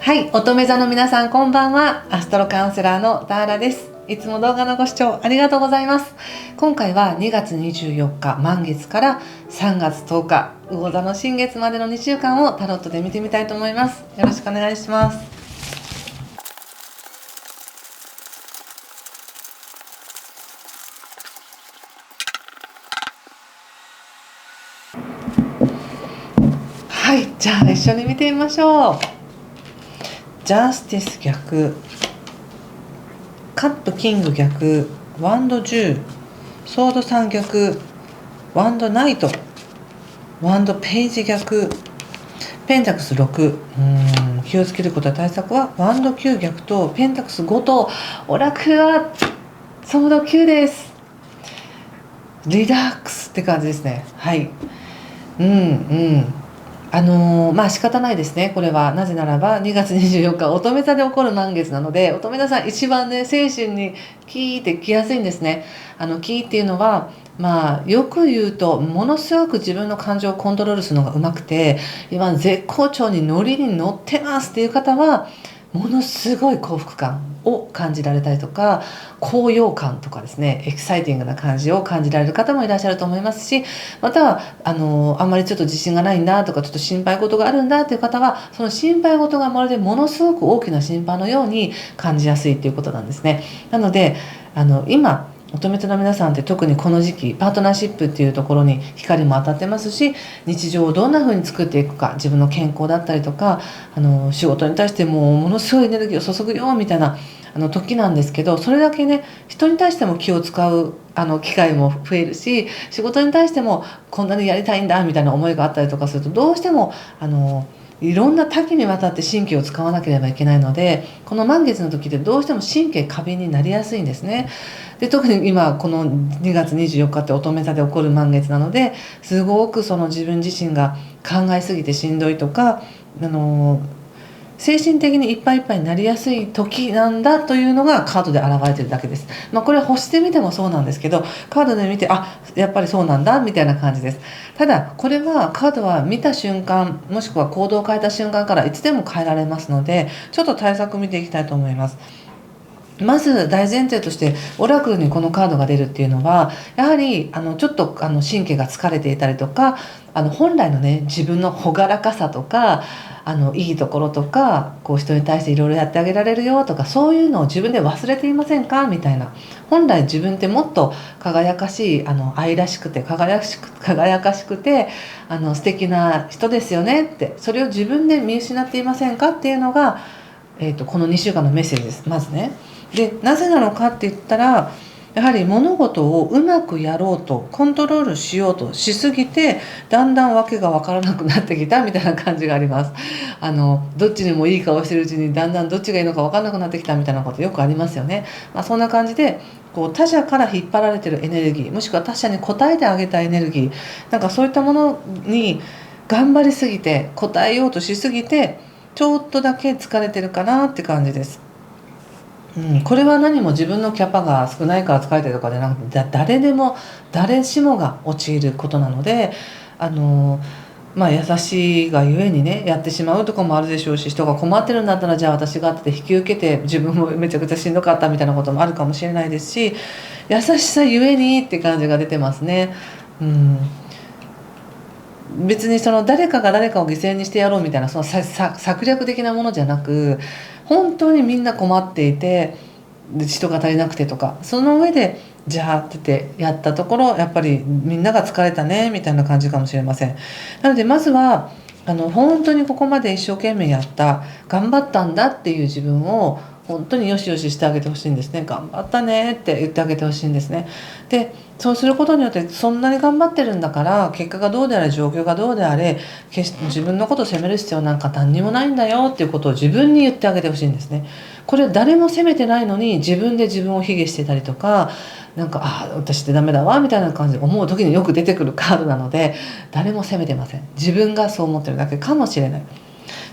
はい、乙女座の皆さんこんばんは。アストロカウンセラーのダーラです。いつも動画のご視聴ありがとうございます。今回は2月24日満月から3月10日魚座の新月までの2週間をタロットで見てみたいと思います。よろしくお願いします。はい、じゃあ一緒に見てみましょう。ジャスティス逆、カップキング逆、ワンド10、ソード3逆、ワンドナイト、ワンドページ逆、ペンタクス6、気をつけることは対策はワンド9逆とペンタクス5と、オラクルはソード9です。リラックスって感じですね。はい。仕方ないですね。これはなぜならば2月24日乙女座で起こる満月なので、乙女座さん一番ね精神にキーってきやすいんですね。キーっていうのはよく言うとものすごく自分の感情をコントロールするのがうまくて、今絶好調にノリに乗ってますっていう方はものすごい幸福感を感じられたりとか、高揚感とかですね、エキサイティングな感じを感じられる方もいらっしゃると思いますし、またはあんまりちょっと自信がないんだとか、ちょっと心配事があるんだっていう方は、その心配事がまるでものすごく大きな心配のように感じやすいっていうことなんですね。なので今乙女座の皆さんって特にこの時期パートナーシップっていうところに光も当たってますし、日常をどんな風に作っていくか、自分の健康だったりとか仕事に対してものすごいエネルギーを注ぐよみたいな時なんですけど、それだけね人に対しても気を使う機会も増えるし、仕事に対してもこんなにやりたいんだみたいな思いがあったりとかすると、どうしてもいろんな多岐にわたって神経を使わなければいけないので、この満月の時ってどうしても神経過敏になりやすいんですね。で特に今この2月24日って乙女座で起こる満月なので、すごくその自分自身が考えすぎてしんどいとか精神的にいっぱいいっぱいになりやすい時なんだというのがカードで現れてるだけです。これは星で見てもそうなんですけど、カードで見てやっぱりそうなんだみたいな感じです。ただこれはカードは見た瞬間もしくは行動を変えた瞬間からいつでも変えられますので、ちょっと対策見ていきたいと思います。まず大前提としてオラクルにこのカードが出るっていうのは、やはりちょっと神経が疲れていたりとか、本来のね自分の朗らかさとかいいところとか、人に対していろいろやってあげられるよとか、そういうのを自分で忘れていませんかみたいな。本来自分ってもっと輝かしい愛らしくて輝かしくて素敵な人ですよねって、それを自分で見失っていませんかっていうのが、この2週間のメッセージです。まずね。でなぜなのかって言ったら、やはり物事をうまくやろうとコントロールしようとしすぎて、だんだん訳が分からなくなってきたみたいな感じがあります。どっちにもいい顔してるうちにだんだんどっちがいいのか分からなくなってきたみたいなことよくありますよね。そんな感じで他者から引っ張られてるエネルギー、もしくは他者に応えてあげたエネルギー、そういったものに頑張りすぎて応えようとしすぎて、ちょっとだけ疲れてるかなって感じです。これは何も自分のキャパが少ないから疲れてるとかじゃなくて、誰しもが陥ることなので、優しいがゆえにねやってしまうとかもあるでしょうし、人が困ってるんだったらじゃあ私がって引き受けて、自分もめちゃくちゃしんどかったみたいなこともあるかもしれないですし、優しさゆえにって感じが出てますね。別に誰かが誰かを犠牲にしてやろうみたいな策略的なものじゃなく、本当にみんな困っていて、人が足りなくてとか、その上でじゃあってやったところ、やっぱりみんなが疲れたねみたいな感じかもしれません。なのでまずは本当にここまで一生懸命やった頑張ったんだっていう自分を本当によしよししてあげてほしいんですね。頑張ったねって言ってあげてほしいんですね。でそうすることによって、そんなに頑張ってるんだから結果がどうであれ状況がどうであれ、決して自分のことを責める必要なんか何にもないんだよっていうことを自分に言ってあげてほしいんですね。これ誰も責めてないのに自分で自分を卑下してたりとか、私ってダメだわみたいな感じで思う時によく出てくるカードなので、誰も責めてません。自分がそう思ってるだけかもしれない。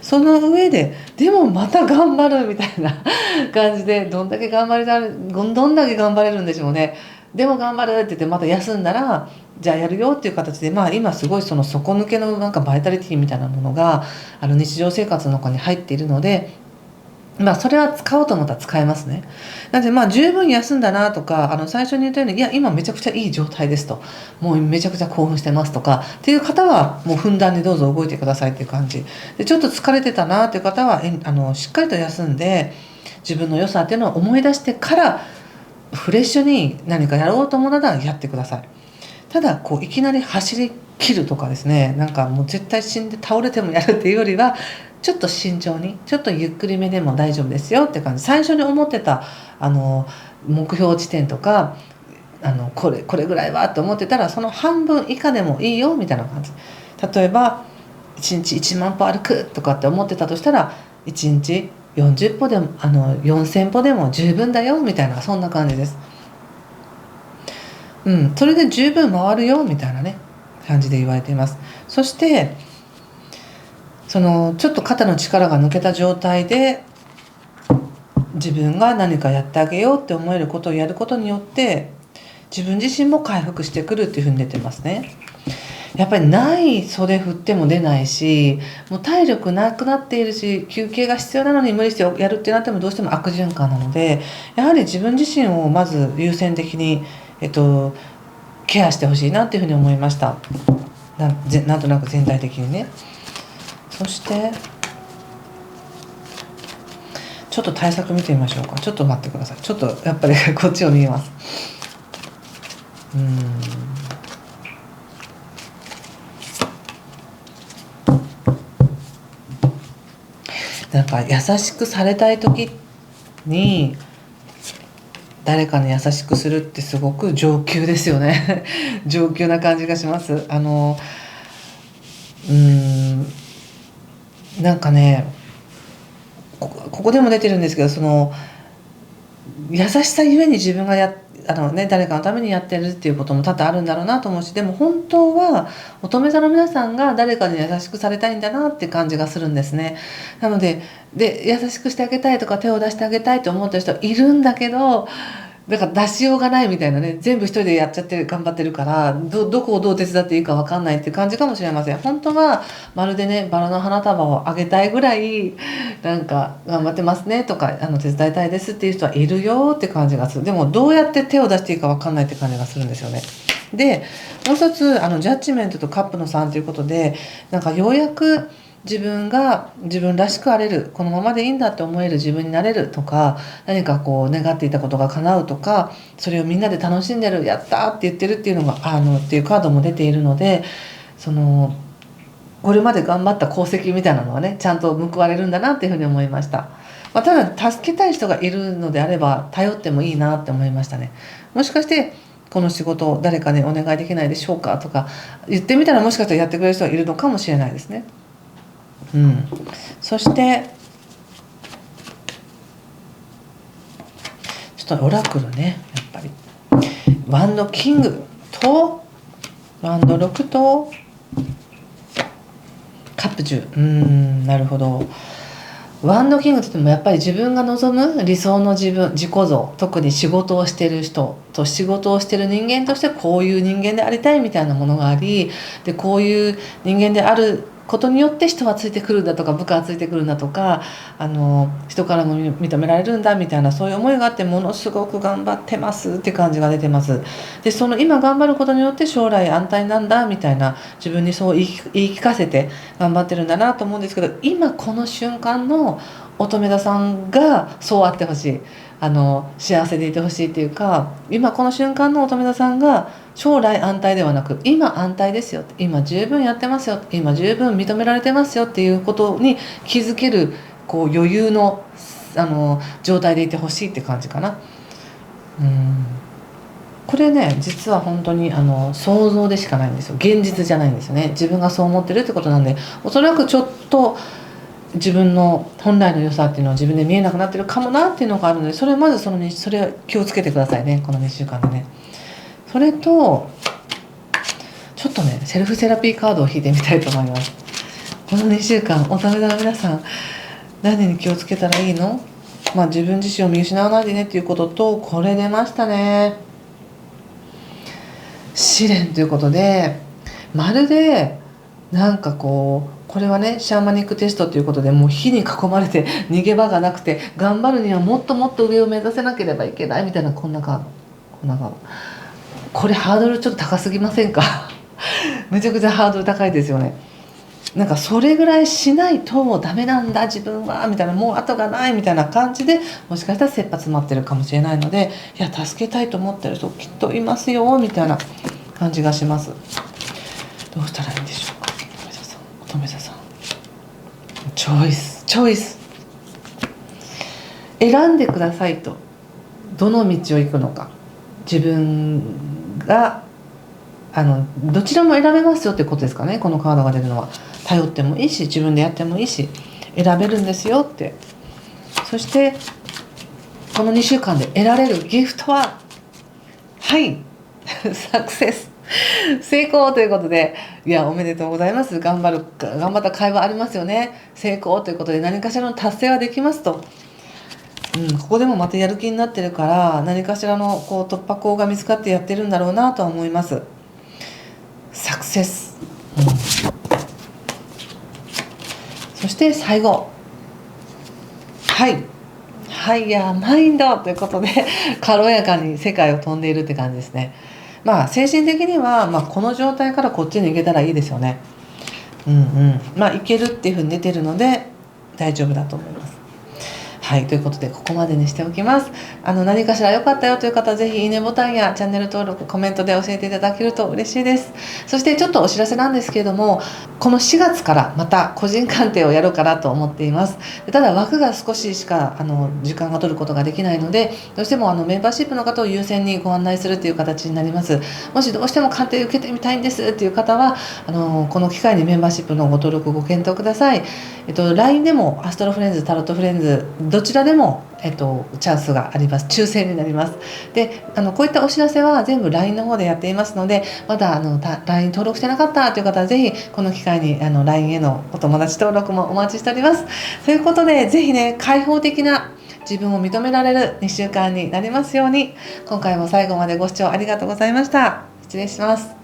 その上ででもまた頑張るみたいな感じで、どんだけ頑張れるんでしょうね。でも頑張るって言ってまた休んだら、じゃあやるよっていう形で、今すごいその底抜けのバイタリティみたいなものが日常生活の中に入っているので、それは使おうと思ったら使えますね。なので十分休んだなとか、最初に言ったように、いや今めちゃくちゃいい状態ですと、もうめちゃくちゃ興奮してますとかっていう方はもうふんだんにどうぞ動いてくださいっていう感じで、ちょっと疲れてたなっていう方はしっかりと休んで、自分の良さっていうのを思い出してからフレッシュに何かやろうと思うならやってください。ただいきなり走り切るとかですね、もう絶対死んで倒れてもやるっていうよりは、ちょっと慎重に、ちょっとゆっくりめでも大丈夫ですよって感じ。最初に思ってた目標地点とかこれぐらいはって思ってたら、その半分以下でもいいよみたいな感じ。例えば1日1万歩歩くとかって思ってたとしたら、1日40歩でも4000歩でも十分だよみたいな、そんな感じです。それで十分回るよみたいなね感じで言われています。そしてちょっと肩の力が抜けた状態で自分が何かやってあげようって思えることをやることによって、自分自身も回復してくるっていうふうに出てますね。やっぱりない袖振っても出ないし、もう体力なくなっているし、休憩が必要なのに無理してやるってなってもどうしても悪循環なので、やはり自分自身をまず優先的に、ケアしてほしいなっていうふうに思いました。なんとなく全体的にね。そしてちょっと対策見てみましょうか。ちょっと待ってください。ちょっとやっぱりこっちを見ます。優しくされたい時に誰かに優しくするってすごく上級ですよね上級な感じがします。ここでも出てるんですけど、優しさゆえに自分が誰かのためにやってるっていうことも多々あるんだろうなと思うし、でも本当は乙女座の皆さんが誰かに優しくされたいんだなって感じがするんですね。なので優しくしてあげたいとか手を出してあげたいと思ってる人いるんだけど、だから出しようがないみたいなね、全部一人でやっちゃって頑張ってるから、どこをどう手伝っていいか分かんないっていう感じかもしれません。本当はまるでね、バラの花束をあげたいぐらい頑張ってますねとか手伝いたいですっていう人はいるよって感じがする。でもどうやって手を出していいか分かんないって感じがするんですよね。でもう一つジャッジメントとカップの3ということで、ようやく自分が自分らしくあれる、このままでいいんだって思える自分になれるとか、何か願っていたことが叶うとか、それをみんなで楽しんでる、やったって言ってるっていうのがっていうカードも出ているので、これまで頑張った功績みたいなのはね、ちゃんと報われるんだなっていうふうに思いました。ただ助けたい人がいるのであれば頼ってもいいなって思いましたね。もしかしてこの仕事を誰かにお願いできないでしょうかとか言ってみたら、もしかしたらやってくれる人がいるのかもしれないですね。そしてちょっとオラクルね、やっぱりワンドキングとワンド6とカップ10。なるほど。ワンドキングといってもやっぱり自分が望む理想の自己像、特に仕事をしている人と仕事をしている人間としてこういう人間でありたいみたいなものがあり、でこういう人間であることによって人はついてくるんだとか、部下はついてくるんだとか、人からも認められるんだみたいな、そういう思いがあってものすごく頑張ってますって感じが出てます。でその今頑張ることによって将来安泰なんだみたいな、自分にそう言い聞かせて頑張ってるんだなと思うんですけど、今この瞬間の乙女座さんがそうあってほしい、幸せでいてほしいっていうか、今この瞬間の乙女座さんが将来安泰ではなく、今安泰ですよ、今十分やってますよ、今十分認められてますよっていうことに気づける余裕の状態でいてほしいって感じかな。これね、実は本当に想像でしかないんですよ。現実じゃないんですよね。自分がそう思ってるってことなんで、おそらくちょっと自分の本来の良さっていうのは自分で見えなくなってるかもなっていうのがあるので、それまずそれ気をつけてくださいね、この2週間でね。それとちょっとね、セルフセラピーカードを引いてみたいと思います。この2週間乙女座の皆さん、何に気をつけたらいいの？自分自身を見失わないでねっていうことと、これ出ましたね、試練ということで、まるでここれはねシャーマニックテストということで、もう火に囲まれて逃げ場がなくて、頑張るにはもっともっと上を目指せなければいけないみたいな、こんなカード、こんなカード。これハードルちょっと高すぎませんか？めちゃくちゃハードル高いですよね。なんかそれぐらいしないとダメなんだ自分はみたいな、もう後がないみたいな感じで、もしかしたら切羽詰まってるかもしれないので、いや助けたいと思ってる人きっといますよみたいな感じがします。どうしたらいいんでしょうか。乙女座さん、チョイス選んでくださいと。どの道を行くのか、自分がどちらも選べますよってことですかね。このカードが出るのは、頼ってもいいし自分でやってもいいし選べるんですよって。そしてこの2週間で得られるギフトは、はいサクセス、成功ということで、いやおめでとうございます。頑張った甲斐はありますよね。成功ということで何かしらの達成はできますと。ここでもまたやる気になってるから、何かしらの突破口が見つかってやってるんだろうなとは思います。サクセス、そして最後、ハイヤーマインドということで軽やかに世界を飛んでいるって感じですね。精神的には、この状態からこっちに行けたらいいですよね。いけるっていうふうに出てるので大丈夫だと思います。ということでここまでにしておきます。何かしら良かったよという方はぜひいいねボタンやチャンネル登録、コメントで教えていただけると嬉しいです。そしてちょっとお知らせなんですけれども、この4月からまた個人鑑定をやろうかなと思っています。ただ枠が少ししか時間が取ることができないので、どうしてもメンバーシップの方を優先にご案内するという形になります。もしどうしても鑑定受けてみたいんですっていう方はこの機会にメンバーシップのご登録ご検討ください。LINE でもアストロフレンズ、タロットフレンズどちらでも、チャンスがあります。抽選になります。でこういったお知らせは全部 LINE の方でやっていますので、まだLINE 登録してなかったという方はぜひこの機会にLINE へのお友達登録もお待ちしております。ということでぜひね、開放的な自分を認められる2週間になりますように。今回も最後までご視聴ありがとうございました。失礼します。